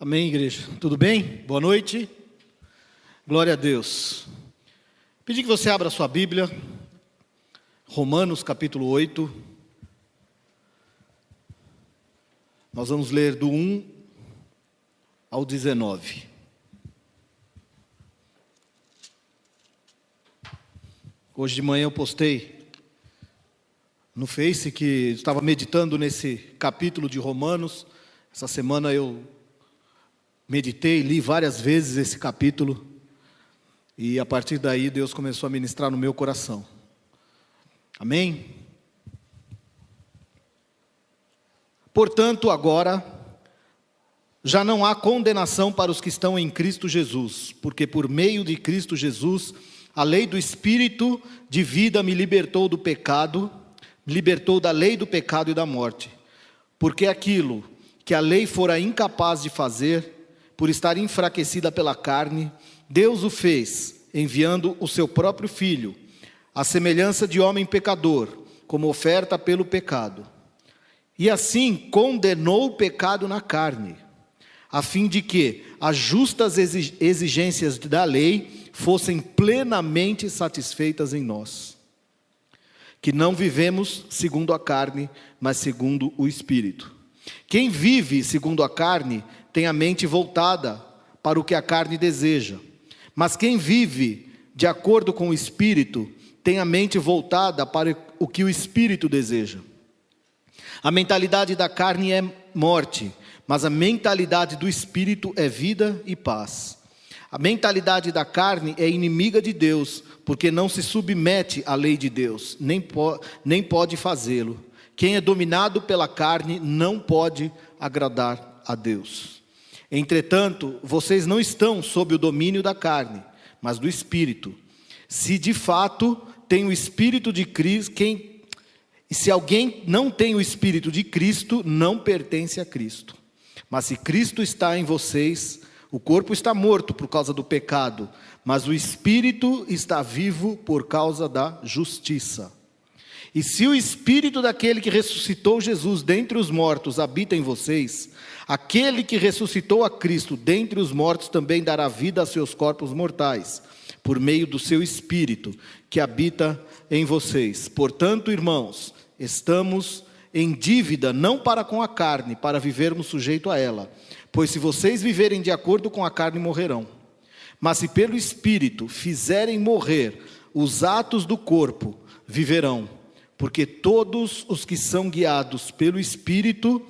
Amém, igreja? Tudo bem? Boa noite. Glória a Deus. Pedi que você abra a sua Bíblia, Romanos capítulo 8. Nós vamos ler do 1 ao 19. Hoje de manhã eu postei no Face que estava meditando nesse capítulo de Romanos. Essa semana eu meditei, li várias vezes esse capítulo, e a partir daí Deus começou a ministrar no meu coração. Amém? Portanto, agora, já não há condenação para os que estão em Cristo Jesus, porque por meio de Cristo Jesus, a lei do Espírito de vida me libertou do pecado, me libertou da lei do pecado e da morte, porque aquilo que a lei fora incapaz de fazer, por estar enfraquecida pela carne, Deus o fez, enviando o seu próprio Filho, à semelhança de homem pecador, como oferta pelo pecado. E assim condenou o pecado na carne, a fim de que as justas exigências da lei fossem plenamente satisfeitas em nós, que não vivemos segundo a carne, mas segundo o Espírito. Quem vive segundo a carne tem a mente voltada para o que a carne deseja, mas quem vive de acordo com o Espírito tem a mente voltada para o que o Espírito deseja. A mentalidade da carne é morte, mas a mentalidade do Espírito é vida e paz. A mentalidade da carne é inimiga de Deus, porque não se submete à lei de Deus, nem pode fazê-lo. Quem é dominado pela carne não pode agradar a Deus. Entretanto, vocês não estão sob o domínio da carne, mas do Espírito. Se de fato tem o Espírito de Cristo, se alguém não tem o Espírito de Cristo, não pertence a Cristo. Mas se Cristo está em vocês, o corpo está morto por causa do pecado, mas o Espírito está vivo por causa da justiça. E se o Espírito daquele que ressuscitou Jesus dentre os mortos habita em vocês, aquele que ressuscitou a Cristo dentre os mortos também dará vida a seus corpos mortais, por meio do seu Espírito que habita em vocês. Portanto, irmãos, estamos em dívida não para com a carne, para vivermos sujeito a ela. Pois se vocês viverem de acordo com a carne, morrerão. Mas se pelo Espírito fizerem morrer os atos do corpo, viverão. Porque todos os que são guiados pelo Espírito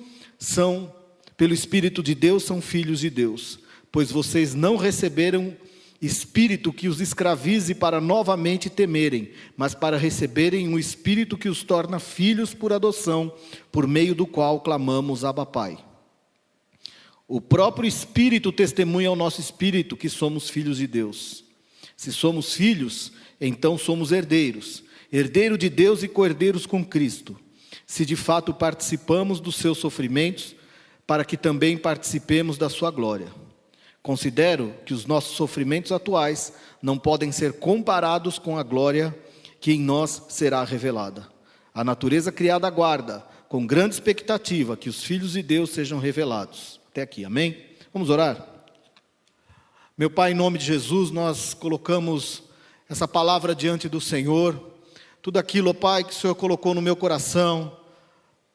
de Deus são filhos de Deus. Pois vocês não receberam espírito que os escravize para novamente temerem, mas para receberem um espírito que os torna filhos por adoção, por meio do qual clamamos Abba Pai. O próprio Espírito testemunha ao nosso espírito que somos filhos de Deus. Se somos filhos, então somos herdeiros. Herdeiro de Deus e co-herdeiros com Cristo, se de fato participamos dos seus sofrimentos, para que também participemos da sua glória. Considero que os nossos sofrimentos atuais não podem ser comparados com a glória que em nós será revelada. A natureza criada aguarda, com grande expectativa, que os filhos de Deus sejam revelados. Até aqui, amém? Vamos orar? Meu Pai, em nome de Jesus, nós colocamos essa palavra diante do Senhor. Tudo aquilo, ó Pai, que o Senhor colocou no meu coração,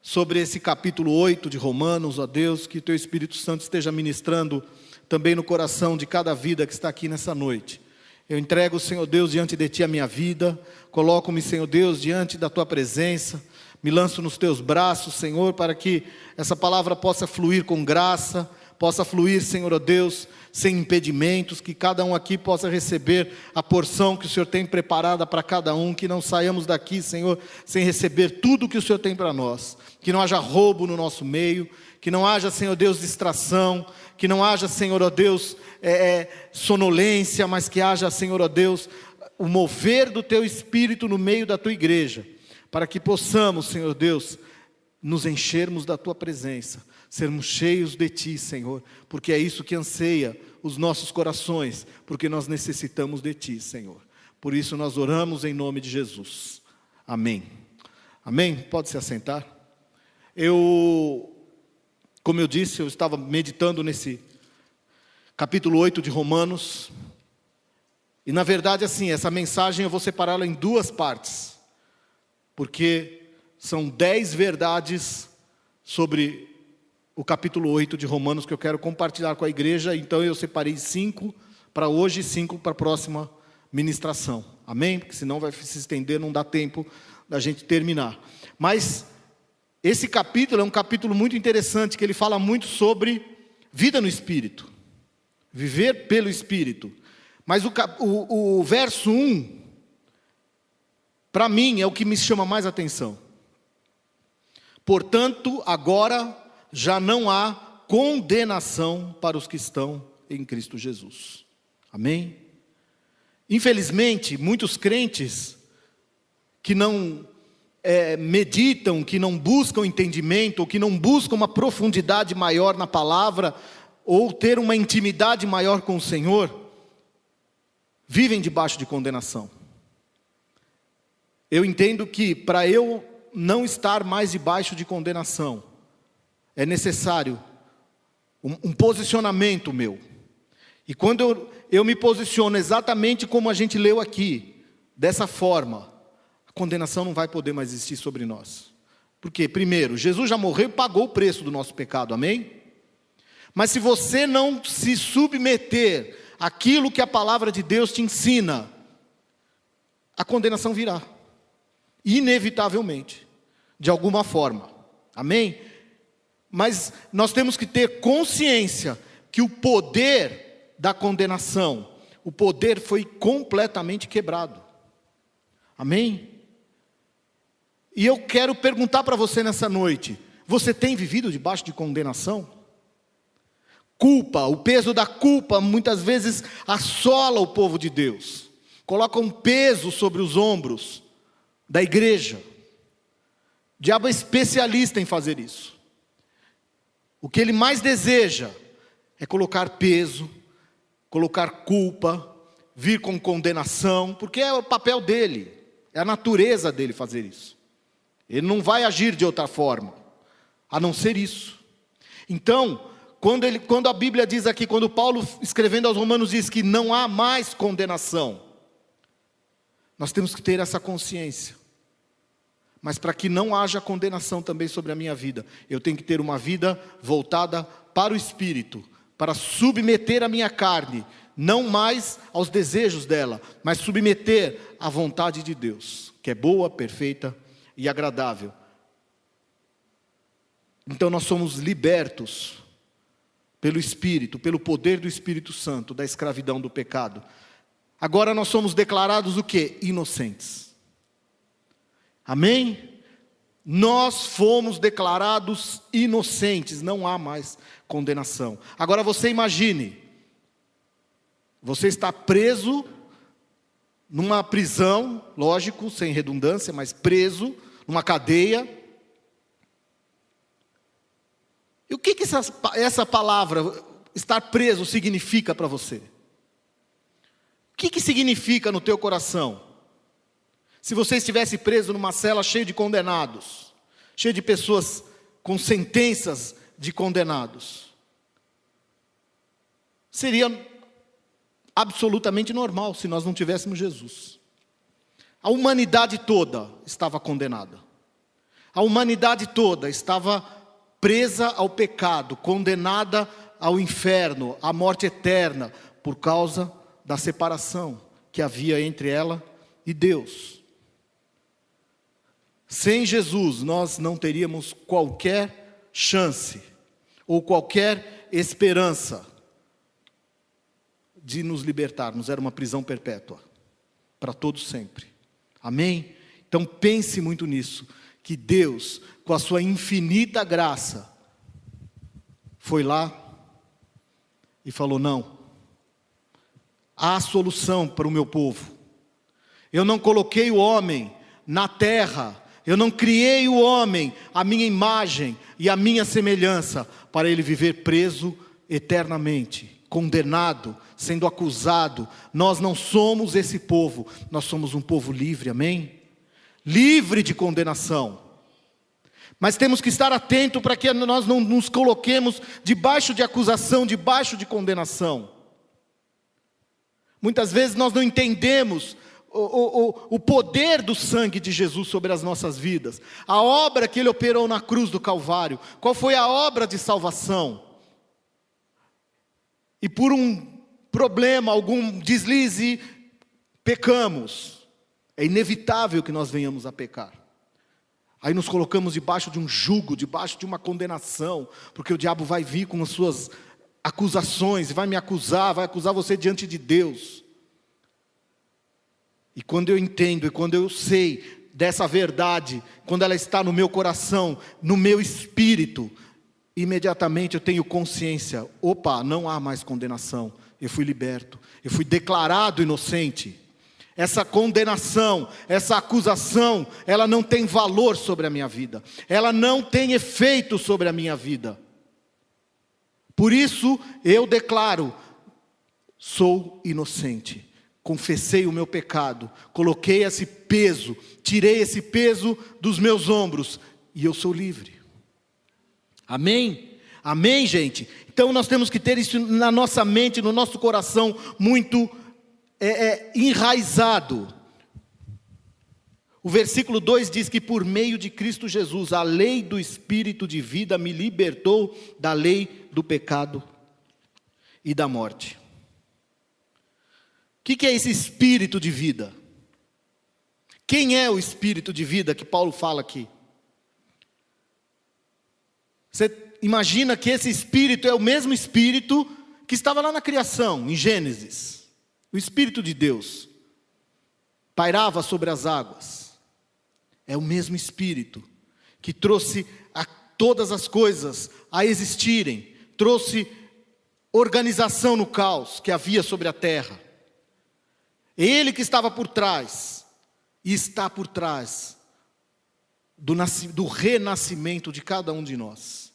sobre esse capítulo 8 de Romanos, ó Deus, que Teu Espírito Santo esteja ministrando também no coração de cada vida que está aqui nessa noite. Eu entrego, Senhor Deus, diante de Ti a minha vida, coloco-me, Senhor Deus, diante da Tua presença, me lanço nos Teus braços, Senhor, para que essa palavra possa fluir com graça, possa fluir, Senhor, ó Deus, sem impedimentos, que cada um aqui possa receber a porção que o Senhor tem preparada para cada um, que não saiamos daqui, Senhor, sem receber tudo que o Senhor tem para nós, que não haja roubo no nosso meio, que não haja, Senhor Deus, distração, que não haja, Senhor, ó Deus, sonolência, mas que haja, Senhor, ó Deus, o mover do Teu Espírito no meio da Tua igreja, para que possamos, Senhor Deus, nos enchermos da Tua presença, sermos cheios de Ti, Senhor, porque é isso que anseia os nossos corações, porque nós necessitamos de Ti, Senhor. Por isso nós oramos em nome de Jesus. Amém. Amém? Pode se assentar. Como eu disse, eu estava meditando nesse capítulo 8 de Romanos. E na verdade, assim, essa mensagem eu vou separá-la em duas partes, porque são 10 verdades sobre o capítulo 8 de Romanos que eu quero compartilhar com a igreja. Então eu separei 5 para hoje e 5 para a próxima ministração. Amém? Porque senão vai se estender, não dá tempo da gente terminar. Mas esse capítulo é um capítulo muito interessante, que ele fala muito sobre vida no Espírito, viver pelo Espírito. Mas o verso 1, para mim, é o que me chama mais atenção. Portanto, agora já não há condenação para os que estão em Cristo Jesus. Amém? Infelizmente, muitos crentes que não meditam, que não buscam entendimento, ou que não buscam uma profundidade maior na palavra, ou ter uma intimidade maior com o Senhor, vivem debaixo de condenação. Eu entendo que para eu não estar mais debaixo de condenação, é necessário um posicionamento meu. E quando eu me posiciono exatamente como a gente leu aqui, dessa forma, a condenação não vai poder mais existir sobre nós. Porque, primeiro, Jesus já morreu e pagou o preço do nosso pecado, amém? Mas se você não se submeter àquilo que a palavra de Deus te ensina, a condenação virá, inevitavelmente, de alguma forma, amém? Mas nós temos que ter consciência que o poder da condenação, o poder foi completamente quebrado. Amém? E eu quero perguntar para você nessa noite: você tem vivido debaixo de condenação? Culpa, o peso da culpa muitas vezes assola o povo de Deus, coloca um peso sobre os ombros da igreja. O diabo é especialista em fazer isso. O que ele mais deseja é colocar peso, colocar culpa, vir com condenação, porque é o papel dele, é a natureza dele fazer isso. Ele não vai agir de outra forma, a não ser isso. Então, quando a Bíblia diz aqui, quando Paulo escrevendo aos Romanos diz que não há mais condenação, nós temos que ter essa consciência. Mas para que não haja condenação também sobre a minha vida, eu tenho que ter uma vida voltada para o Espírito, para submeter a minha carne, não mais aos desejos dela, mas submeter à vontade de Deus, que é boa, perfeita e agradável. Então nós somos libertos pelo Espírito, pelo poder do Espírito Santo, da escravidão do pecado. Agora nós somos declarados o quê? Inocentes. Amém? Nós fomos declarados inocentes, não há mais condenação. Agora você imagine, você está preso numa prisão, lógico, sem redundância, mas preso numa cadeia. E o que essa palavra, estar preso, significa para você? O que significa no teu coração? Se você estivesse preso numa cela cheia de condenados, cheia de pessoas com sentenças de condenados, seria absolutamente normal se nós não tivéssemos Jesus. A humanidade toda estava condenada. A humanidade toda estava presa ao pecado, condenada ao inferno, à morte eterna, por causa da separação que havia entre ela e Deus. Sem Jesus, nós não teríamos qualquer chance, ou qualquer esperança de nos libertarmos. Era uma prisão perpétua, para todos sempre. Amém? Então pense muito nisso, que Deus, com a sua infinita graça, foi lá e falou: não, há solução para o meu povo. Eu não coloquei o homem na terra, eu não criei o homem à minha imagem e à minha semelhança, para ele viver preso eternamente, condenado, sendo acusado. Nós não somos esse povo, nós somos um povo livre, amém? Livre de condenação. Mas temos que estar atentos para que nós não nos coloquemos debaixo de acusação, debaixo de condenação. Muitas vezes nós não entendemos o poder do sangue de Jesus sobre as nossas vidas. A obra que Ele operou na cruz do Calvário. Qual foi a obra de salvação? E por um problema, algum deslize, pecamos. É inevitável que nós venhamos a pecar. Aí nos colocamos debaixo de um jugo, debaixo de uma condenação, porque o diabo vai vir com as suas acusações, vai me acusar, vai acusar você diante de Deus. E quando eu entendo, e quando eu sei dessa verdade, quando ela está no meu coração, no meu espírito, imediatamente eu tenho consciência, opa, não há mais condenação, eu fui liberto, eu fui declarado inocente. Essa condenação, essa acusação, ela não tem valor sobre a minha vida, ela não tem efeito sobre a minha vida. Por isso eu declaro, sou inocente. Confessei o meu pecado, coloquei esse peso, tirei esse peso dos meus ombros e eu sou livre. Amém? Amém, gente? Então nós temos que ter isso na nossa mente, no nosso coração, muito enraizado. O versículo 2 diz que por meio de Cristo Jesus, a lei do Espírito de vida me libertou da lei do pecado e da morte. O que é esse Espírito de vida? Quem é o Espírito de vida que Paulo fala aqui? Você imagina que esse Espírito é o mesmo Espírito que estava lá na criação, em Gênesis. O Espírito de Deus pairava sobre as águas. É o mesmo Espírito que trouxe a todas as coisas a existirem, trouxe organização no caos que havia sobre a terra. Ele que estava por trás, e está por trás, do renascimento de cada um de nós.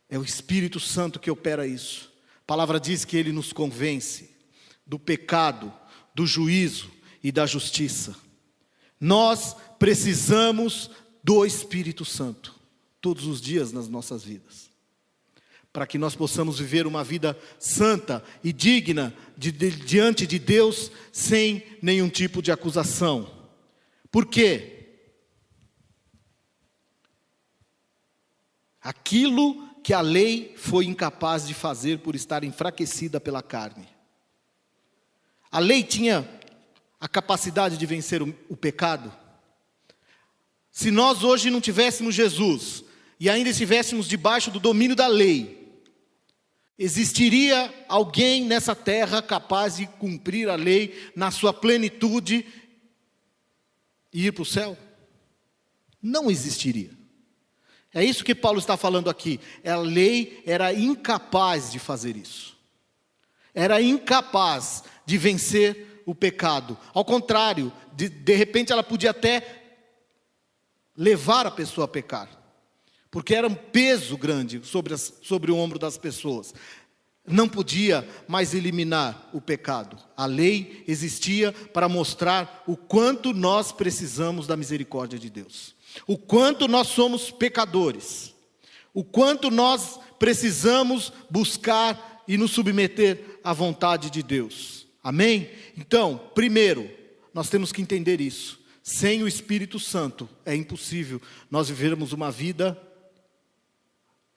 É o Espírito Santo que opera isso. A palavra diz que Ele nos convence do pecado, do juízo e da justiça. Nós precisamos do Espírito Santo, todos os dias nas nossas vidas. Para que nós possamos viver uma vida santa e digna diante de Deus, sem nenhum tipo de acusação. Por quê? Aquilo que a lei foi incapaz de fazer por estar enfraquecida pela carne. A lei tinha a capacidade de vencer o pecado. Se nós hoje não tivéssemos Jesus, e ainda estivéssemos debaixo do domínio da lei, existiria alguém nessa terra capaz de cumprir a lei na sua plenitude e ir para o céu? Não existiria. É isso que Paulo está falando aqui. A lei era incapaz de fazer isso. Era incapaz de vencer o pecado. Ao contrário, de repente ela podia até levar a pessoa a pecar. Porque era um peso grande sobre o ombro das pessoas. Não podia mais eliminar o pecado. A lei existia para mostrar o quanto nós precisamos da misericórdia de Deus. O quanto nós somos pecadores. O quanto nós precisamos buscar e nos submeter à vontade de Deus. Amém? Então, primeiro, nós temos que entender isso. Sem o Espírito Santo é impossível nós vivermos uma vida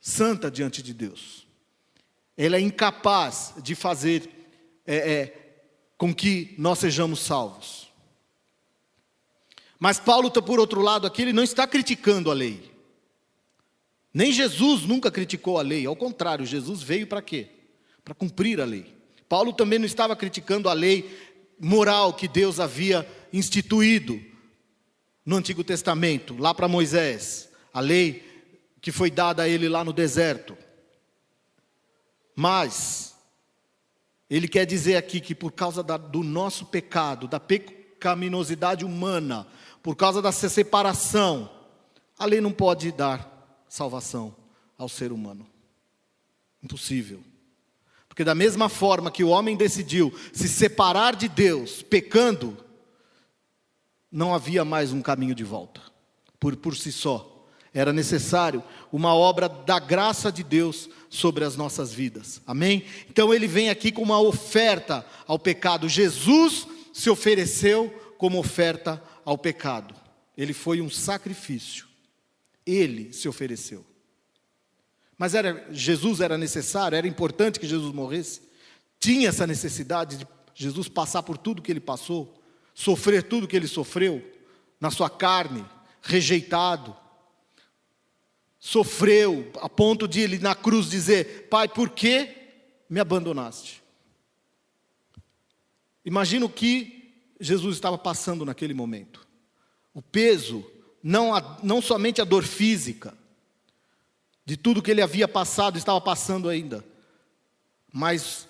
santa diante de Deus. Ele é incapaz de fazer com que nós sejamos salvos. Mas Paulo, por outro lado aqui, ele não está criticando a lei. Nem Jesus nunca criticou a lei. Ao contrário, Jesus veio para quê? Para cumprir a lei. Paulo também não estava criticando a lei moral que Deus havia instituído no Antigo Testamento, lá para Moisés. A lei que foi dada a ele lá no deserto. Mas ele quer dizer aqui que por causa do nosso pecado, da pecaminosidade humana, por causa dessa separação, a lei não pode dar salvação ao ser humano. Impossível. Porque da mesma forma que o homem decidiu se separar de Deus, pecando, não havia mais um caminho de volta, por si só. Era necessário uma obra da graça de Deus sobre as nossas vidas. Amém? Então ele vem aqui com uma oferta ao pecado. Jesus se ofereceu como oferta ao pecado. Ele foi um sacrifício. Ele se ofereceu. Mas Jesus era necessário, era importante que Jesus morresse. Tinha essa necessidade de Jesus passar por tudo que ele passou, sofrer tudo que ele sofreu, na sua carne, rejeitado. Sofreu a ponto de ele na cruz dizer: Pai, por que me abandonaste? Imagina o que Jesus estava passando naquele momento. O peso, não somente a dor física, de tudo que ele havia passado, estava passando ainda, mas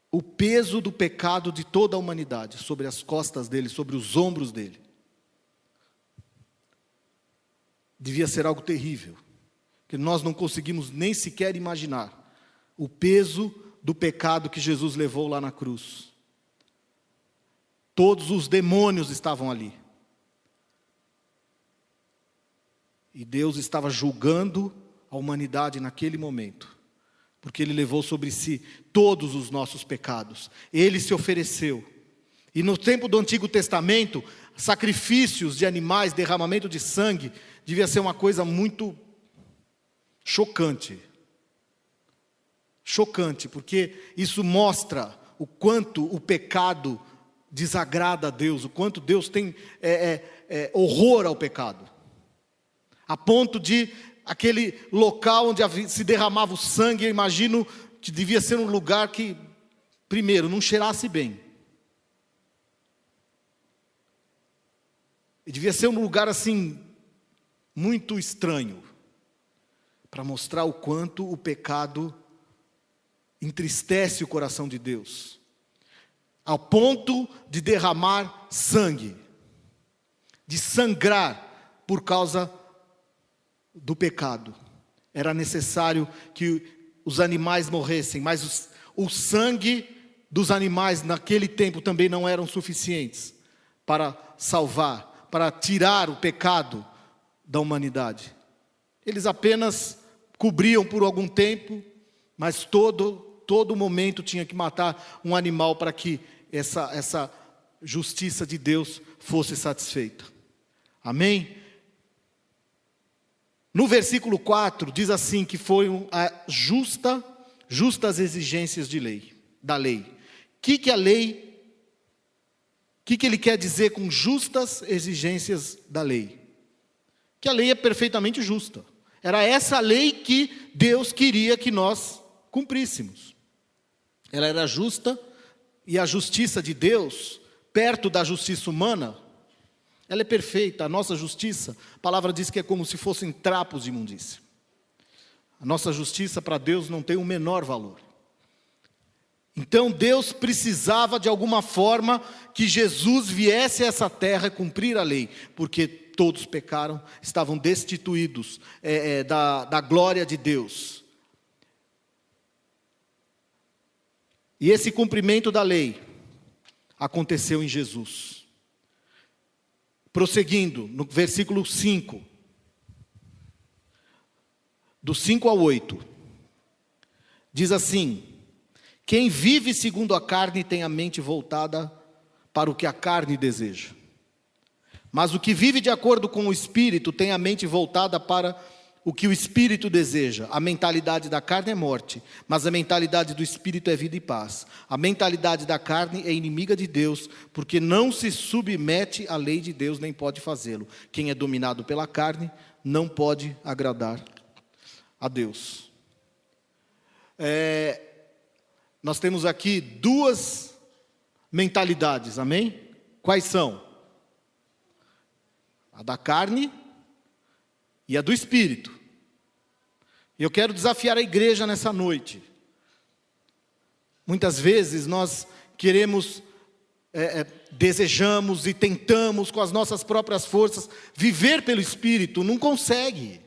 o peso do pecado de toda a humanidade, sobre as costas dele, sobre os ombros dele. Devia ser algo terrível, que nós não conseguimos nem sequer imaginar, o peso do pecado que Jesus levou lá na cruz. Todos os demônios estavam ali. E Deus estava julgando a humanidade naquele momento, porque Ele levou sobre si todos os nossos pecados. Ele se ofereceu. E no tempo do Antigo Testamento, sacrifícios de animais, derramamento de sangue, devia ser uma coisa muito chocante. Chocante, porque isso mostra o quanto o pecado desagrada a Deus, o quanto Deus tem horror ao pecado. A ponto de aquele local onde se derramava o sangue, eu imagino que devia ser um lugar que, primeiro, não cheirasse bem. E devia ser um lugar assim, muito estranho, para mostrar o quanto o pecado entristece o coração de Deus, ao ponto de derramar sangue, de sangrar por causa do pecado. Era necessário que os animais morressem, mas o sangue dos animais naquele tempo também não eram suficientes para salvar, para tirar o pecado da humanidade. Eles apenas cobriam por algum tempo, mas todo momento tinha que matar um animal para que essa justiça de Deus fosse satisfeita. Amém? No versículo 4 diz assim que foram justas exigências da lei. O que ele quer dizer com justas exigências da lei? Que a lei é perfeitamente justa. Era essa lei que Deus queria que nós cumpríssemos. Ela era justa, e a justiça de Deus, perto da justiça humana, ela é perfeita. A nossa justiça, a palavra diz que é como se fossem trapos de imundícia. A nossa justiça para Deus não tem o menor valor. Então Deus precisava de alguma forma que Jesus viesse a essa terra cumprir a lei, porque todos pecaram, estavam destituídos da glória de Deus. E esse cumprimento da lei aconteceu em Jesus. Prosseguindo, no versículo 5, do 5 ao 8, diz assim: quem vive segundo a carne tem a mente voltada para o que a carne deseja. Mas o que vive de acordo com o Espírito tem a mente voltada para o que o Espírito deseja. A mentalidade da carne é morte, mas a mentalidade do Espírito é vida e paz. A mentalidade da carne é inimiga de Deus, porque não se submete à lei de Deus, nem pode fazê-lo. Quem é dominado pela carne não pode agradar a Deus. Nós temos aqui duas mentalidades, amém? Quais são? A da carne e a do Espírito. E eu quero desafiar a igreja nessa noite. Muitas vezes nós queremos, desejamos e tentamos com as nossas próprias forças viver pelo Espírito, não consegue.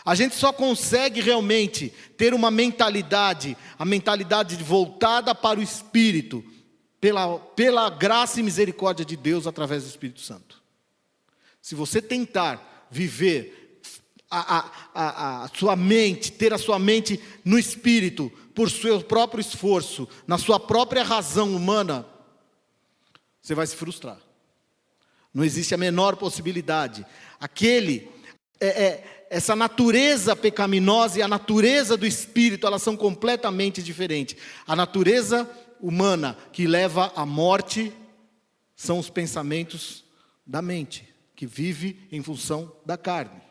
A gente só consegue realmente ter uma mentalidade, a mentalidade voltada para o Espírito, pela graça e misericórdia de Deus através do Espírito Santo. Se você tentar viver a sua mente, ter a sua mente no espírito, por seu próprio esforço, na sua própria razão humana, você vai se frustrar. Não existe a menor possibilidade. Essa natureza pecaminosa e a natureza do espírito, elas são completamente diferentes. A natureza humana que leva à morte são os pensamentos da mente, que vive em função da carne.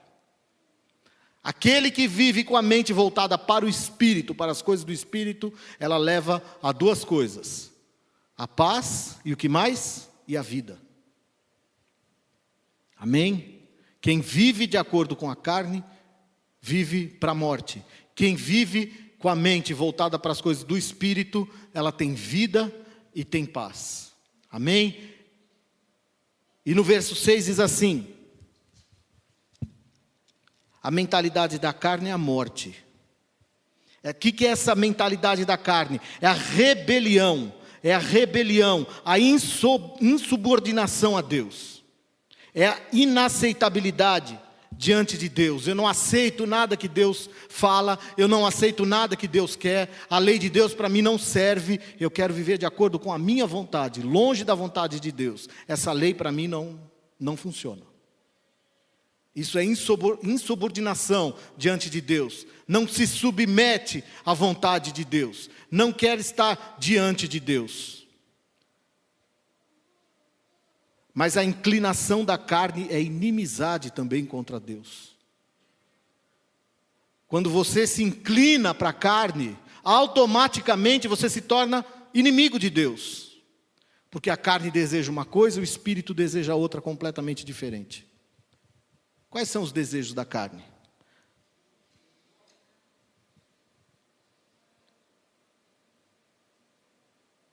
Aquele que vive com a mente voltada para o espírito, para as coisas do espírito, ela leva a duas coisas: a paz e o que mais? E a vida. Amém? Quem vive de acordo com a carne, vive para a morte. Quem vive com a mente voltada para as coisas do espírito, ela tem vida e tem paz. Amém? E no verso 6 diz assim: a mentalidade da carne é a morte. O que é essa mentalidade da carne? É a rebelião, a insubordinação a Deus. É a inaceitabilidade diante de Deus. Eu não aceito nada que Deus fala, eu não aceito nada que Deus quer, a lei de Deus para mim não serve, eu quero viver de acordo com a minha vontade, longe da vontade de Deus. Essa lei para mim não funciona. Isso é insubordinação diante de Deus. Não se submete à vontade de Deus. Não quer estar diante de Deus. Mas a inclinação da carne é inimizade também contra Deus. Quando você se inclina para a carne, automaticamente você se torna inimigo de Deus. Porque a carne deseja uma coisa, o espírito deseja outra completamente diferente. Quais são os desejos da carne?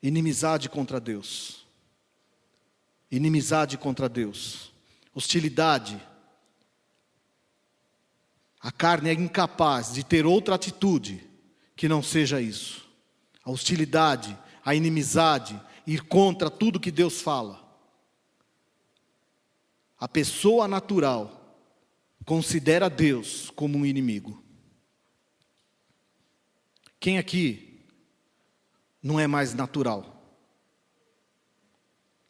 Inimizade contra Deus. Inimizade contra Deus. Hostilidade. A carne é incapaz de ter outra atitude que não seja isso. A hostilidade, a inimizade, ir contra tudo que Deus fala. A pessoa natural considera Deus como um inimigo. Quem aqui não é mais natural?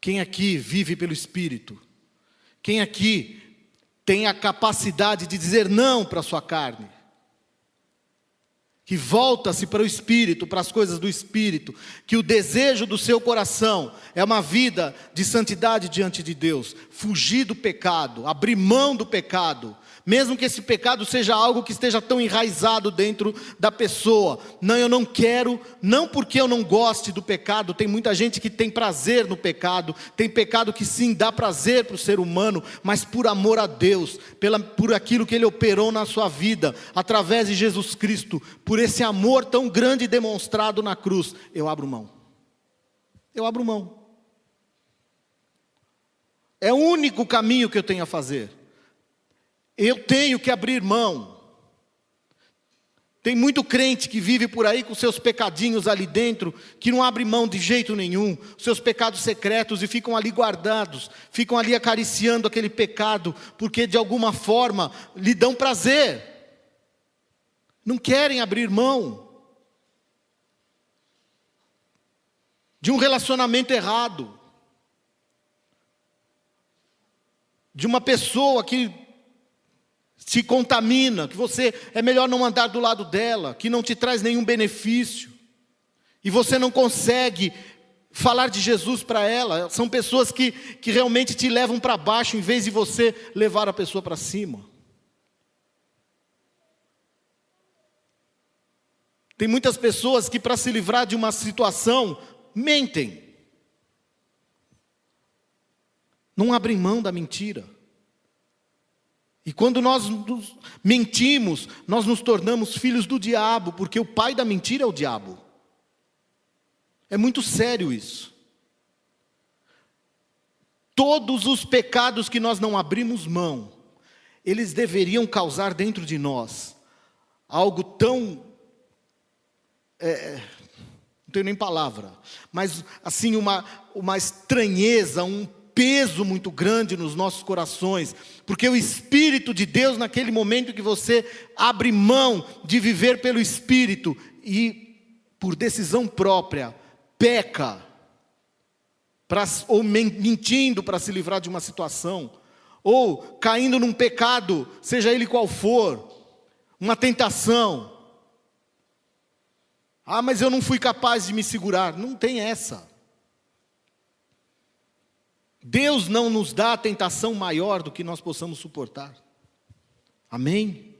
Quem aqui vive pelo Espírito? Quem aqui tem a capacidade de dizer não para a sua carne? Que volta-se para o Espírito, para as coisas do Espírito, que o desejo do seu coração é uma vida de santidade diante de Deus, fugir do pecado, abrir mão do pecado, mesmo que esse pecado seja algo que esteja tão enraizado dentro da pessoa. Não, eu não quero, não porque eu não goste do pecado. Tem muita gente que tem prazer no pecado, tem pecado que sim, dá prazer para o ser humano, mas por amor a Deus, por aquilo que Ele operou na sua vida, através de Jesus Cristo, por esse amor tão grande demonstrado na cruz, eu abro mão. Eu abro mão. É o único caminho que eu tenho a fazer. Eu tenho que abrir mão. Tem muito crente que vive por aí com seus pecadinhos ali dentro, que não abre mão de jeito nenhum, seus pecados secretos, e ficam ali guardados, ficam ali acariciando aquele pecado, porque de alguma forma lhe dão prazer. Não querem abrir mão de um relacionamento errado, de uma pessoa que se contamina, que você é melhor não andar do lado dela, que não te traz nenhum benefício, e você não consegue falar de Jesus para ela. São pessoas que realmente te levam para baixo, em vez de você levar a pessoa para cima. Tem muitas pessoas que, para se livrar de uma situação, mentem. Não abrem mão da mentira. E quando nós mentimos, nós nos tornamos filhos do diabo, porque o pai da mentira é o diabo. É muito sério isso. Todos os pecados que nós não abrimos mão, eles deveriam causar dentro de nós algo tão... não tenho nem palavra, mas assim uma estranheza, peso muito grande nos nossos corações, porque o Espírito de Deus, naquele momento que você abre mão de viver pelo Espírito e por decisão própria, peca, ou mentindo para se livrar de uma situação, ou caindo num pecado, seja ele qual for, uma tentação. Ah, mas eu não fui capaz de me segurar. Não tem essa. Deus não nos dá tentação maior do que nós possamos suportar. Amém?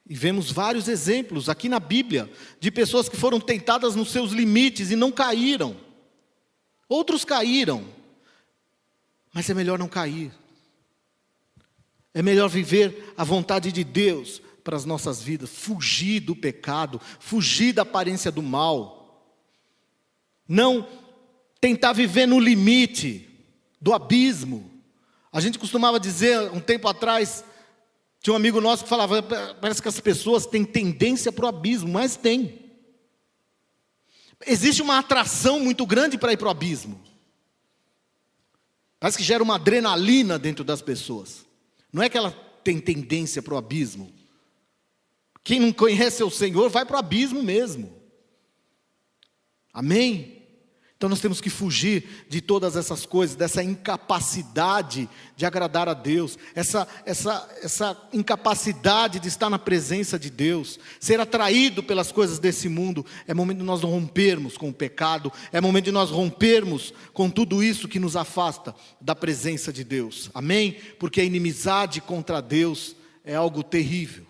E vemos vários exemplos aqui na Bíblia, de pessoas que foram tentadas nos seus limites e não caíram. Outros caíram, mas é melhor não cair. É melhor viver a vontade de Deus para as nossas vidas, fugir do pecado, fugir da aparência do mal. Não tentar viver no limite do abismo. A gente costumava dizer, um tempo atrás, tinha um amigo nosso que falava, parece que as pessoas têm tendência para o abismo, mas tem. Existe uma atração muito grande para ir para o abismo. Parece que gera uma adrenalina dentro das pessoas. Não é que ela tem tendência para o abismo. Quem não conhece o Senhor vai para o abismo mesmo. Amém? Então nós temos que fugir de todas essas coisas, dessa incapacidade de agradar a Deus, essa incapacidade de estar na presença de Deus, ser atraído pelas coisas desse mundo. É momento de nós rompermos com o pecado, é momento de nós rompermos com tudo isso que nos afasta da presença de Deus. Amém? Porque a inimizade contra Deus é algo terrível.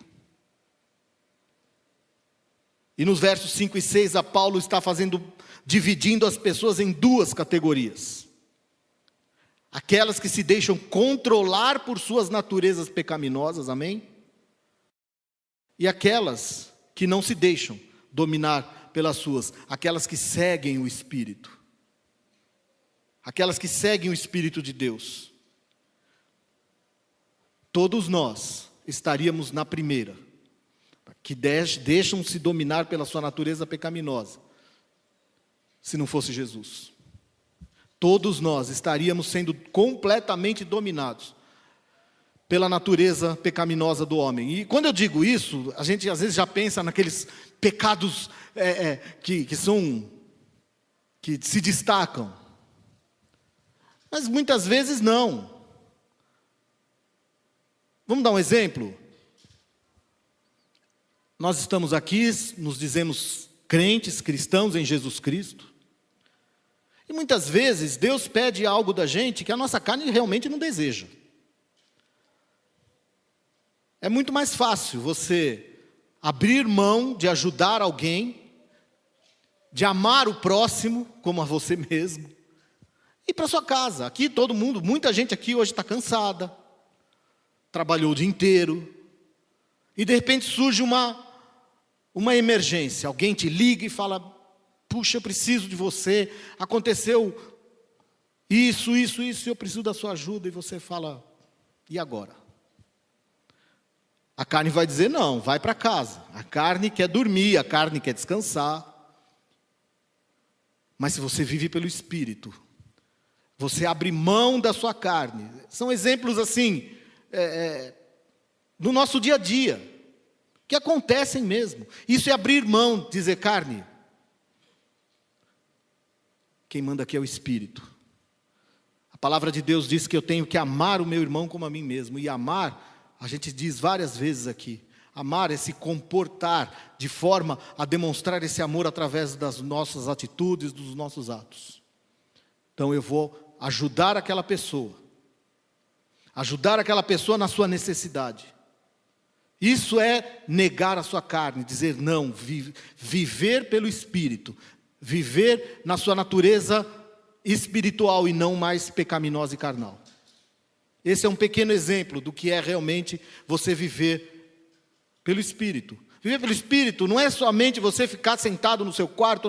E nos versos 5 e 6, Paulo está dividindo as pessoas em duas categorias. Aquelas que se deixam controlar por suas naturezas pecaminosas, amém? E aquelas que não se deixam dominar pelas suas, aquelas que seguem o Espírito. Aquelas que seguem o Espírito de Deus. Todos nós estaríamos na primeira, que deixam-se dominar pela sua natureza pecaminosa, se não fosse Jesus. Todos nós estaríamos sendo completamente dominados pela natureza pecaminosa do homem. E quando eu digo isso, a gente às vezes já pensa naqueles pecados que se destacam. Mas muitas vezes não. Vamos dar um exemplo? Nós estamos aqui, nos dizemos crentes, cristãos em Jesus Cristo. E muitas vezes Deus pede algo da gente que a nossa carne realmente não deseja. É muito mais fácil você abrir mão de ajudar alguém, de amar o próximo como a você mesmo, e ir para sua casa. Aqui todo mundo, muita gente aqui hoje está cansada, trabalhou o dia inteiro, e de repente surge uma emergência, alguém te liga e fala, puxa, eu preciso de você, aconteceu isso, eu preciso da sua ajuda, e você fala, e agora? A carne vai dizer não, vai para casa, a carne quer dormir, a carne quer descansar, mas se você vive pelo Espírito, você abre mão da sua carne, são exemplos assim, no nosso dia a dia, que acontecem mesmo. Isso é abrir mão, dizer carne. Quem manda aqui é o Espírito. A palavra de Deus diz que eu tenho que amar o meu irmão como a mim mesmo. E amar, a gente diz várias vezes aqui, amar é se comportar de forma a demonstrar esse amor através das nossas atitudes, dos nossos atos. Então eu vou ajudar aquela pessoa na sua necessidade. Isso é negar a sua carne, dizer não, viver pelo Espírito, viver na sua natureza espiritual e não mais pecaminosa e carnal. Esse é um pequeno exemplo do que é realmente você viver pelo Espírito. Viver pelo Espírito não é somente você ficar sentado no seu quarto,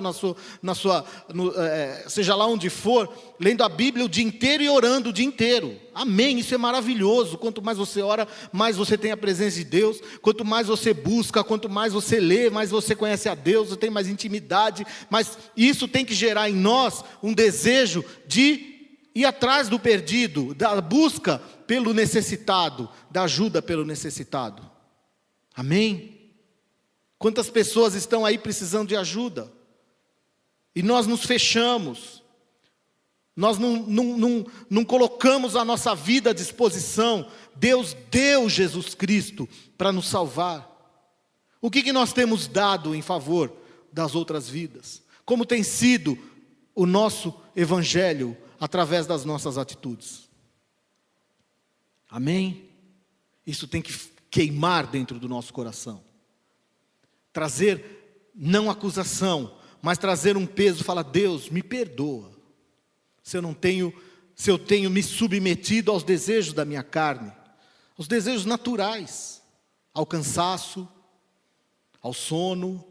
seja lá onde for, lendo a Bíblia o dia inteiro e orando o dia inteiro. Amém, isso é maravilhoso. Quanto mais você ora, mais você tem a presença de Deus. Quanto mais você busca, quanto mais você lê, mais você conhece a Deus, você tem mais intimidade. Mas isso tem que gerar em nós um desejo de ir atrás do perdido, da busca pelo necessitado, da ajuda pelo necessitado. Amém? Quantas pessoas estão aí precisando de ajuda? E nós nos fechamos. Nós não colocamos a nossa vida à disposição. Deus deu Jesus Cristo para nos salvar. O que nós temos dado em favor das outras vidas? Como tem sido o nosso evangelho através das nossas atitudes? Amém? Isso tem que queimar dentro do nosso coração. Trazer, não acusação, mas trazer um peso, falar: Deus, me perdoa. Se eu tenho me submetido aos desejos da minha carne, aos desejos naturais, ao cansaço, ao sono,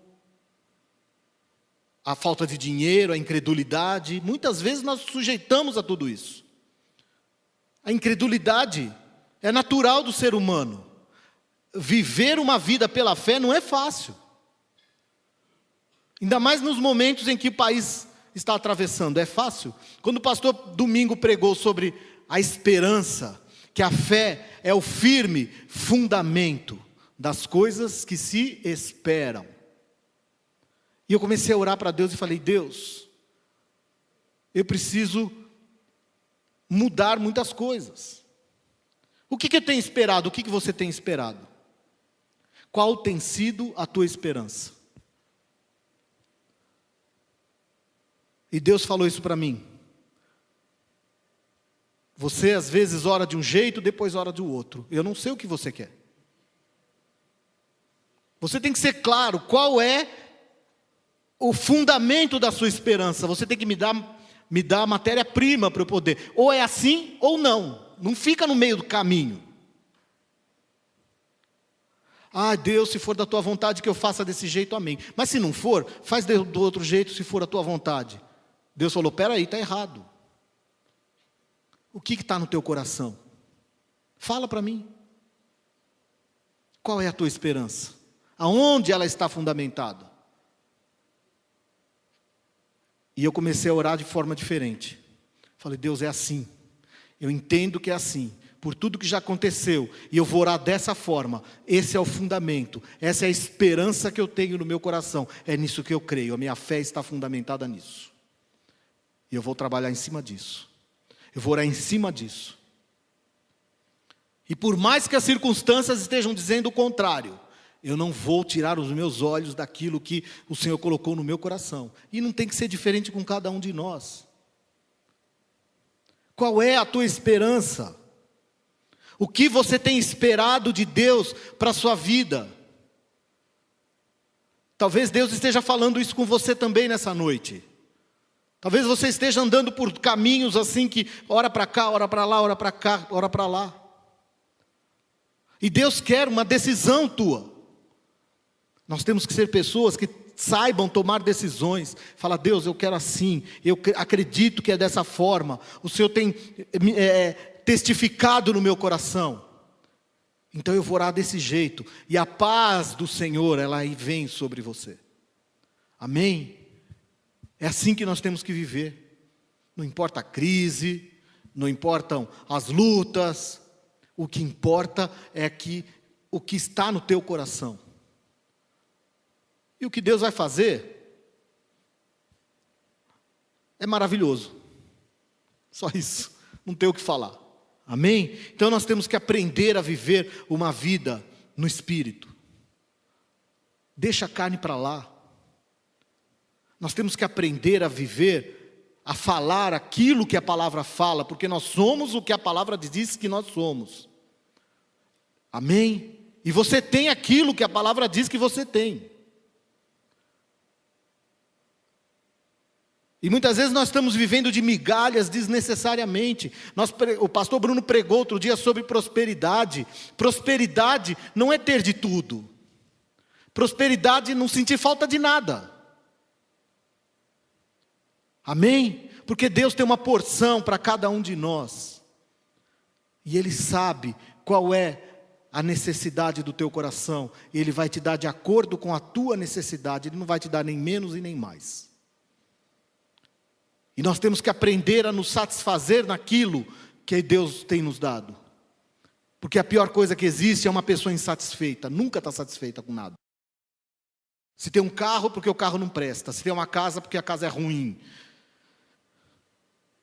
à falta de dinheiro, à incredulidade. Muitas vezes nós nos sujeitamos a tudo isso. A incredulidade é natural do ser humano. Viver uma vida pela fé não é fácil. Ainda mais nos momentos em que o país está atravessando. É fácil? Quando o pastor Domingo pregou sobre a esperança, que a fé é o firme fundamento das coisas que se esperam. E eu comecei a orar para Deus e falei: Deus, eu preciso mudar muitas coisas. O que eu tenho esperado? O que você tem esperado? Qual tem sido a tua esperança? E Deus falou isso para mim. Você às vezes ora de um jeito, depois ora de outro. Eu não sei o que você quer. Você tem que ser claro qual é o fundamento da sua esperança. Você tem que me dar a matéria-prima para eu poder. Ou é assim ou não. Não fica no meio do caminho. Ah, Deus, se for da tua vontade que eu faça desse jeito, amém. Mas se não for, faz do outro jeito, se for a tua vontade. Deus falou: peraí, está errado. O que está no teu coração? Fala para mim. Qual é a tua esperança? Aonde ela está fundamentada? E eu comecei a orar de forma diferente. Falei: Deus, é assim. Eu entendo que é assim. Por tudo que já aconteceu. E eu vou orar dessa forma. Esse é o fundamento. Essa é a esperança que eu tenho no meu coração. É nisso que eu creio. A minha fé está fundamentada nisso. E eu vou trabalhar em cima disso. Eu vou orar em cima disso. E por mais que as circunstâncias estejam dizendo o contrário, eu não vou tirar os meus olhos daquilo que o Senhor colocou no meu coração. E não tem que ser diferente com cada um de nós. Qual é a tua esperança? O que você tem esperado de Deus para a sua vida? Talvez Deus esteja falando isso com você também nessa noite. Talvez você esteja andando por caminhos assim que ora para cá, ora para lá, ora para cá, ora para lá. E Deus quer uma decisão tua. Nós temos que ser pessoas que saibam tomar decisões. Fala: Deus, eu quero assim, eu acredito que é dessa forma. O Senhor tem testificado no meu coração. Então eu vou orar desse jeito. E a paz do Senhor, ela aí vem sobre você. Amém? É assim que nós temos que viver. Não importa a crise, não importam as lutas. O que importa é que o que está no teu coração. E o que Deus vai fazer é maravilhoso. Só isso, não tem o que falar. Amém? Então nós temos que aprender a viver uma vida no Espírito. Deixa a carne para lá. Nós temos que aprender a viver, a falar aquilo que a palavra fala, porque nós somos o que a palavra diz que nós somos. Amém? E você tem aquilo que a palavra diz que você tem. E muitas vezes nós estamos vivendo de migalhas desnecessariamente. O pastor Bruno pregou outro dia sobre prosperidade. Prosperidade não é ter de tudo. Prosperidade é não sentir falta de nada. Amém? Porque Deus tem uma porção para cada um de nós. E Ele sabe qual é a necessidade do teu coração. E Ele vai te dar de acordo com a tua necessidade. Ele não vai te dar nem menos e nem mais. E nós temos que aprender a nos satisfazer naquilo que Deus tem nos dado. Porque a pior coisa que existe é uma pessoa insatisfeita, nunca está satisfeita com nada. Se tem um carro, porque o carro não presta. Se tem uma casa, porque a casa é ruim.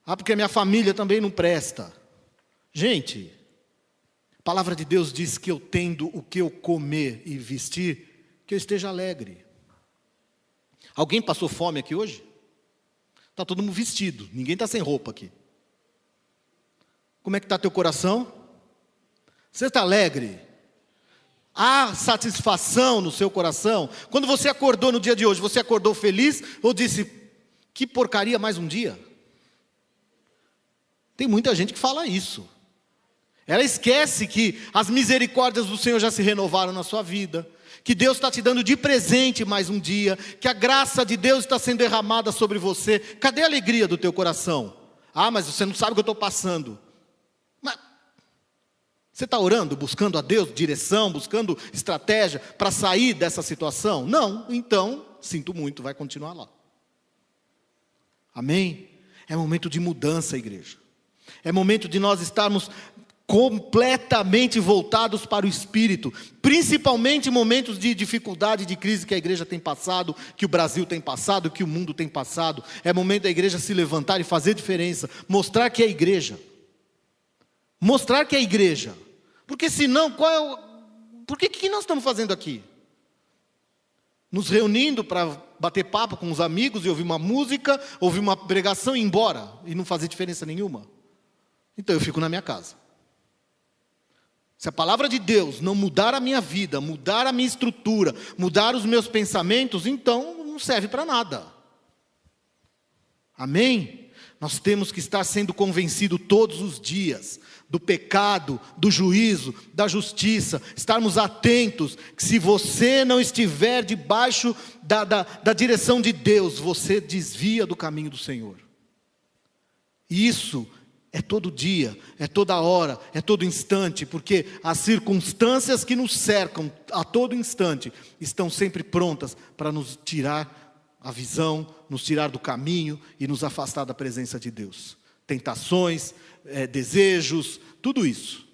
Ah, porque a minha família também não presta. Gente, a palavra de Deus diz que eu tendo o que eu comer e vestir, que eu esteja alegre. Alguém passou fome aqui hoje? Está todo mundo vestido, ninguém está sem roupa aqui. Como é que está teu coração? Você está alegre? Há satisfação no seu coração? Quando você acordou no dia de hoje, você acordou feliz ou disse, que porcaria, mais um dia? Tem muita gente que fala isso. Ela esquece que as misericórdias do Senhor já se renovaram na sua vida, que Deus está te dando de presente mais um dia, que a graça de Deus está sendo derramada sobre você. Cadê a alegria do teu coração? Ah, mas você não sabe o que eu estou passando. Mas você está orando, buscando a Deus direção, buscando estratégia para sair dessa situação? Não, então, sinto muito, vai continuar lá. Amém? É momento de mudança, igreja. É momento de nós estarmos completamente voltados para o Espírito, principalmente em momentos de dificuldade, de crise que a igreja tem passado, que o Brasil tem passado, que o mundo tem passado. É momento da igreja se levantar e fazer diferença, mostrar que é igreja. Mostrar que é igreja. Porque senão, por que nós estamos fazendo aqui? Nos reunindo para bater papo com os amigos e ouvir uma música, ouvir uma pregação e ir embora, e não fazer diferença nenhuma? Então eu fico na minha casa. Se a palavra de Deus não mudar a minha vida, mudar a minha estrutura, mudar os meus pensamentos, então não serve para nada. Amém? Nós temos que estar sendo convencidos todos os dias do pecado, do juízo, da justiça, estarmos atentos, que se você não estiver debaixo da direção de Deus, você desvia do caminho do Senhor. E isso é todo dia, é toda hora, é todo instante, porque as circunstâncias que nos cercam a todo instante estão sempre prontas para nos tirar a visão, nos tirar do caminho e nos afastar da presença de Deus. Tentações, desejos, tudo isso.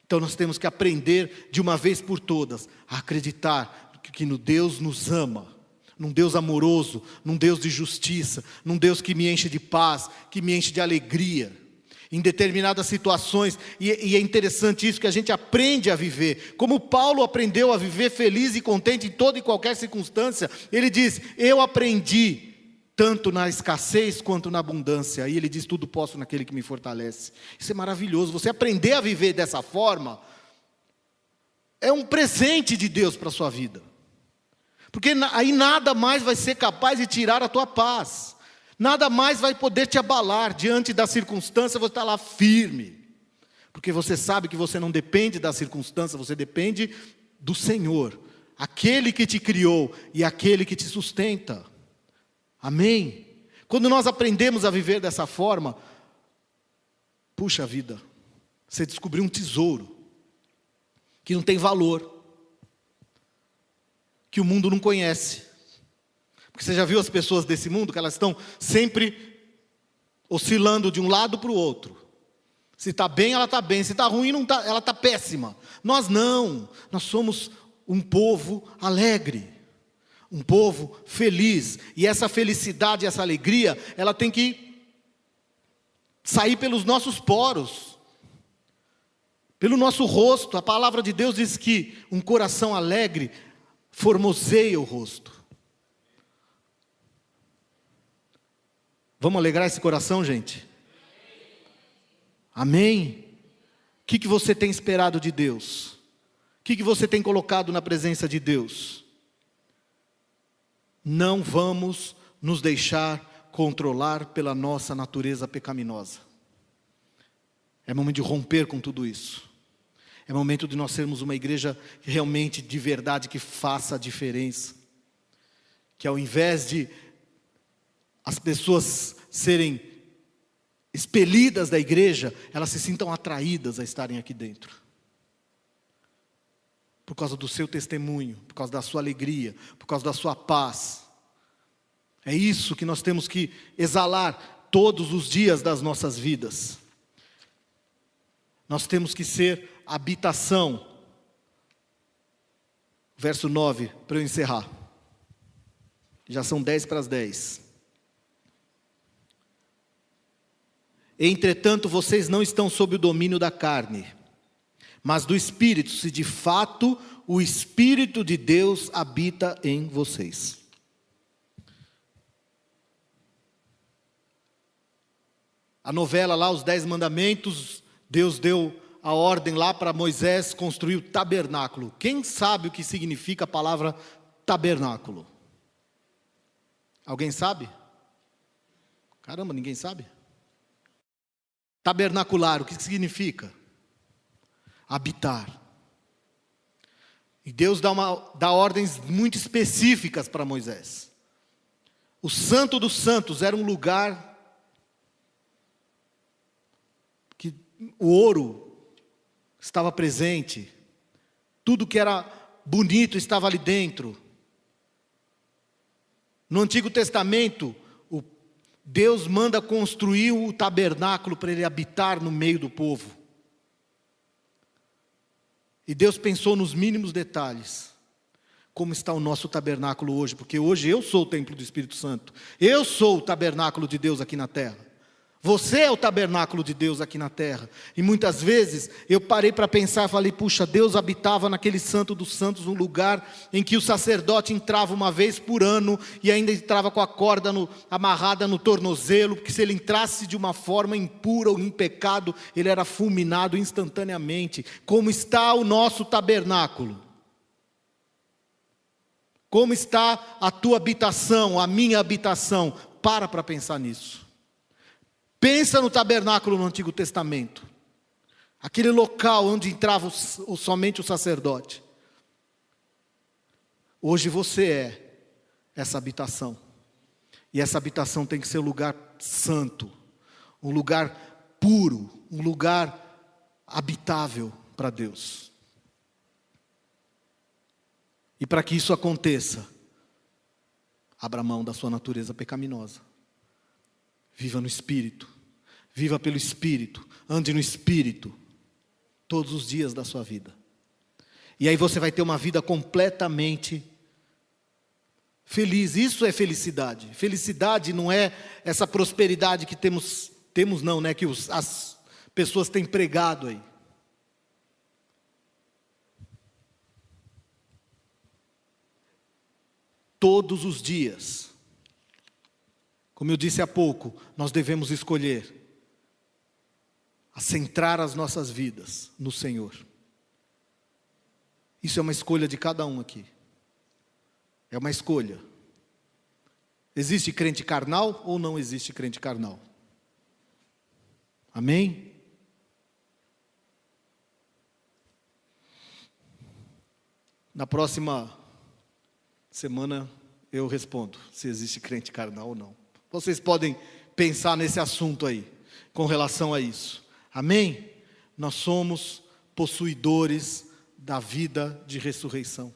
Então nós temos que aprender de uma vez por todas a acreditar que no Deus nos ama, num Deus amoroso, num Deus de justiça, num Deus que me enche de paz, que me enche de alegria, em determinadas situações, e é interessante isso, que a gente aprende a viver, como Paulo aprendeu a viver feliz e contente em toda e qualquer circunstância. Ele diz, eu aprendi, tanto na escassez quanto na abundância, e ele diz, tudo posso naquele que me fortalece. Isso é maravilhoso, você aprender a viver dessa forma, é um presente de Deus para a sua vida. Porque aí nada mais vai ser capaz de tirar a tua paz. Nada mais vai poder te abalar. Diante da circunstância, você está lá firme. Porque você sabe que você não depende da circunstância, você depende do Senhor. Aquele que te criou e aquele que te sustenta. Amém? Quando nós aprendemos a viver dessa forma, puxa vida, você descobriu um tesouro que não tem valor, que o mundo não conhece. Porque você já viu as pessoas desse mundo, que elas estão sempre oscilando de um lado para o outro. Se está bem, ela está bem. Se está ruim, não tá, ela está péssima. Nós não. Nós somos um povo alegre. Um povo feliz. E essa felicidade, essa alegria, ela tem que sair pelos nossos poros. Pelo nosso rosto. A palavra de Deus diz que um coração alegre formoseia o rosto. Vamos alegrar esse coração, gente? Amém? O que você tem esperado de Deus? O que você tem colocado na presença de Deus? Não vamos nos deixar controlar pela nossa natureza pecaminosa. É momento de romper com tudo isso. É momento de nós sermos uma igreja realmente de verdade, que faça a diferença. Que ao invés de as pessoas serem expelidas da igreja, elas se sintam atraídas a estarem aqui dentro. Por causa do seu testemunho, por causa da sua alegria, por causa da sua paz. É isso que nós temos que exalar todos os dias das nossas vidas. Nós temos que ser habitação. Verso 9, para eu encerrar. Já são 10:10. Entretanto, vocês não estão sob o domínio da carne, mas do Espírito, se de fato o Espírito de Deus habita em vocês. A novela lá, os 10 mandamentos, Deus deu a ordem lá para Moisés construir o tabernáculo. Quem sabe o que significa a palavra tabernáculo? Alguém sabe? Caramba, ninguém sabe? Tabernacular, o que significa? Habitar. E Deus dá ordens muito específicas para Moisés. O Santo dos Santos era um lugar que o ouro estava presente, tudo que era bonito estava ali dentro. No Antigo Testamento, Deus manda construir o tabernáculo para ele habitar no meio do povo. E Deus pensou nos mínimos detalhes. Como está o nosso tabernáculo hoje? Porque hoje eu sou o templo do Espírito Santo. Eu sou o tabernáculo de Deus aqui na terra. Você é o tabernáculo de Deus aqui na terra. E muitas vezes eu parei para pensar e falei, puxa, Deus habitava naquele Santo dos Santos, um lugar em que o sacerdote entrava uma vez por ano e ainda entrava com a corda amarrada no tornozelo, porque se ele entrasse de uma forma impura ou em pecado, ele era fulminado instantaneamente. Como está o nosso tabernáculo? Como está a tua habitação, a minha habitação? Para pensar nisso. Pensa no tabernáculo no Antigo Testamento. Aquele local onde entrava somente o sacerdote. Hoje você é essa habitação. E essa habitação tem que ser um lugar santo. Um lugar puro. Um lugar habitável para Deus. E para que isso aconteça, abra mão da sua natureza pecaminosa. Viva no Espírito, viva pelo Espírito, ande no Espírito, todos os dias da sua vida. E aí você vai ter uma vida completamente feliz. Isso é felicidade. Felicidade não é essa prosperidade que temos não, né? Que as pessoas têm pregado aí. Todos os dias. Como eu disse há pouco, nós devemos escolher centrar as nossas vidas no Senhor. Isso é uma escolha de cada um aqui. É uma escolha. Existe crente carnal ou não existe crente carnal? Amém? Na próxima semana eu respondo se existe crente carnal ou não. Vocês podem pensar nesse assunto aí, com relação a isso. Amém? Nós somos possuidores da vida de ressurreição.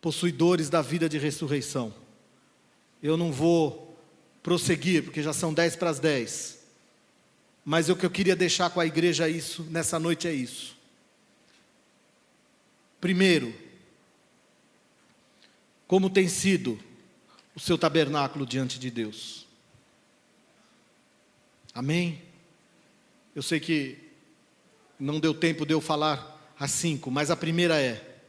Possuidores da vida de ressurreição. Eu não vou prosseguir, porque já são 10:10. Mas o que eu queria deixar com a igreja nessa noite é isso. Primeiro, como tem sido o seu tabernáculo diante de Deus? Amém? Eu sei que não deu tempo de eu falar as 5, mas a primeira é: